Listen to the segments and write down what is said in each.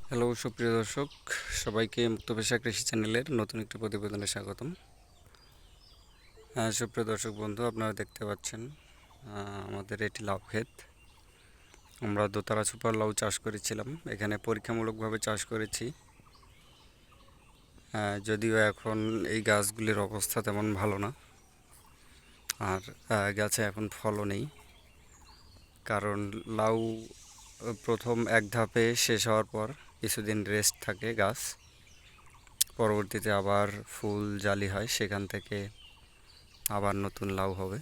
Hello সুপ্রিয় দর্শক, সবাইকে মুক্ত পেশা কৃষি চ্যানেলের নতুন একটি প্রতিবেদনে স্বাগতম। সুপ্রিয় দর্শক বন্ধু, আপনারা দেখতে পাচ্ছেন আমাদের এটি লাউ ক্ষেত। আমরা দোতারা সুপার লাউ চাষ করেছিলাম, এখানে পরীক্ষামূলকভাবে চাষ করেছি। যদিও এখন এই গাছগুলির অবস্থা তেমন ভালো না, আর গাছে এখন ফলও নেই, কারণ লাউ প্রথম এক ধাপে শেষ হওয়ার পর কিছুদিন রেস্ট থাকে গাছ, পরবর্তীতে আবার ফুল জালি হয়, সেখান থেকে আবার নতুন লাউ হবে।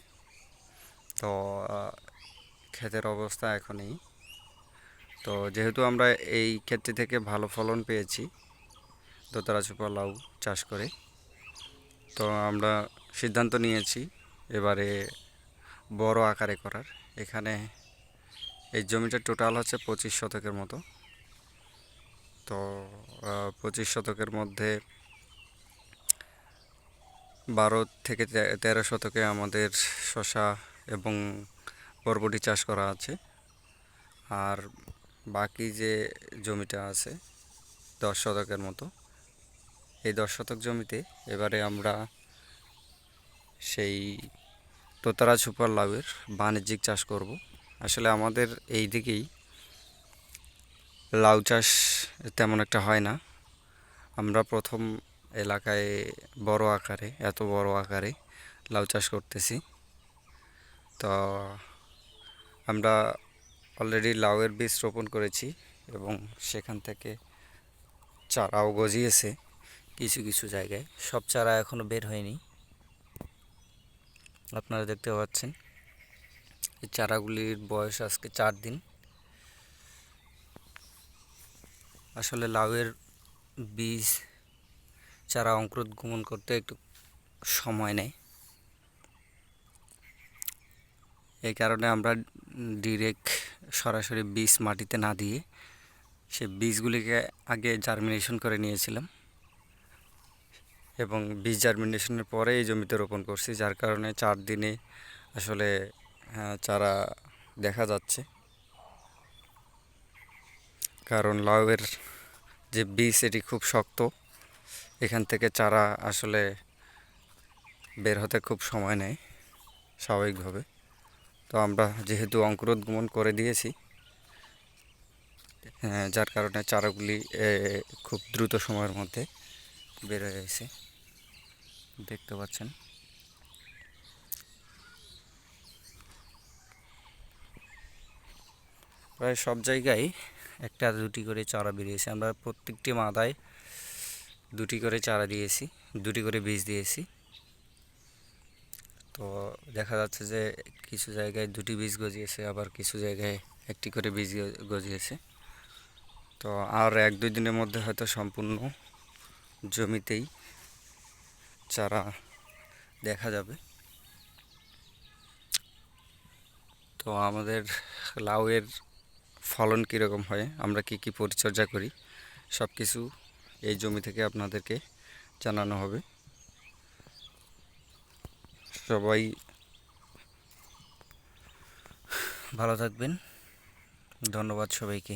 তো ক্ষেতের অবস্থা এখনই। তো যেহেতু আমরা এই ক্ষেত্রে থেকে ভালো ফলন পেয়েছি দোতারা সুপার লাউ চাষ করে, তো আমরা সিদ্ধান্ত নিয়েছি এবারে বড় আকারে করার। এখানে এই জমিটা টোটাল হচ্ছে 25 শতকের মতো। তো 25 শতকের মধ্যে 12 থেকে 13 শতকে আমাদের শসা এবং বরবটি চাষ করা আছে, আর বাকি যে জমিটা আছে 10 শতকের মতো, এই 10 শতক জমিতে এবারে আমরা সেই দোতারা সুপার লাউয়ের বাণিজ্যিক চাষ করব। আসলে আমাদের এই দিকেই লাউ চাষ তেমন একটা হয় না। আমরা প্রথম এলাকায় এত বড় আকারে লাউ চাষ করতেছি। তো আমরা অলরেডি লাউয়ের বীজ রোপণ করেছি এবং সেখান থেকে চারাও গজিয়েছে কিছু কিছু জায়গায়। সব চারা এখনও বের হয়নি, আপনারা দেখতে পাচ্ছেন। এই চারাগুলির বয়স আজকে 4 দিন। আসলে লাউয়ের বীজ চারা অঙ্কুরোদ্গমন করতে একটু সময় নেয়, এই কারণে আমরা ডিরেক্ট সরাসরি বীজ মাটিতে না দিয়ে সে বীজগুলিকে আগে জার্মিনেশন করে নিয়েছিলাম এবং বীজ জার্মিনেশনের পরে এই জমিতে রোপণ করছি, যার কারণে 4 দিনে আসলে চারা দেখা যাচ্ছে। কারণ লাউয়ের যে বীজ এটি খুব শক্ত, এখান থেকে চারা আসলে বের হতে খুব সময় নেয় স্বাভাবিকভাবে। তো আমরা যেহেতু অঙ্কুরোদ্গমন করে দিয়েছি, যার কারণে চারাগুলি খুব দ্রুত সময়ের মধ্যে বের হয়ে গেছে, দেখতে পাচ্ছেন। প্রায় সব জায়গায় একটা দুটি করে চারা বেরিয়েছে। আমরা প্রত্যেকটি মাদায় দুটি করে চারা দিয়েছি, দুটি করে বীজ দিয়েছি। তো দেখা যাচ্ছে যে কিছু জায়গায় দুটি বীজ গজিয়েছে, আবার কিছু জায়গায় একটি করে বীজ গজিয়েছে। তো আর 1-2 দিনের মধ্যে হয়তো সম্পূর্ণ জমিতেই চারা দেখা যাবে। তো আমাদের লাউয়ের ফলন কীরকম হয়, আমরা কি কি পরিচর্যা করি, সব কিছু এই জমি থেকে আপনাদেরকে জানানো হবে। সবাই ভালো থাকবেন, ধন্যবাদ সবাইকে।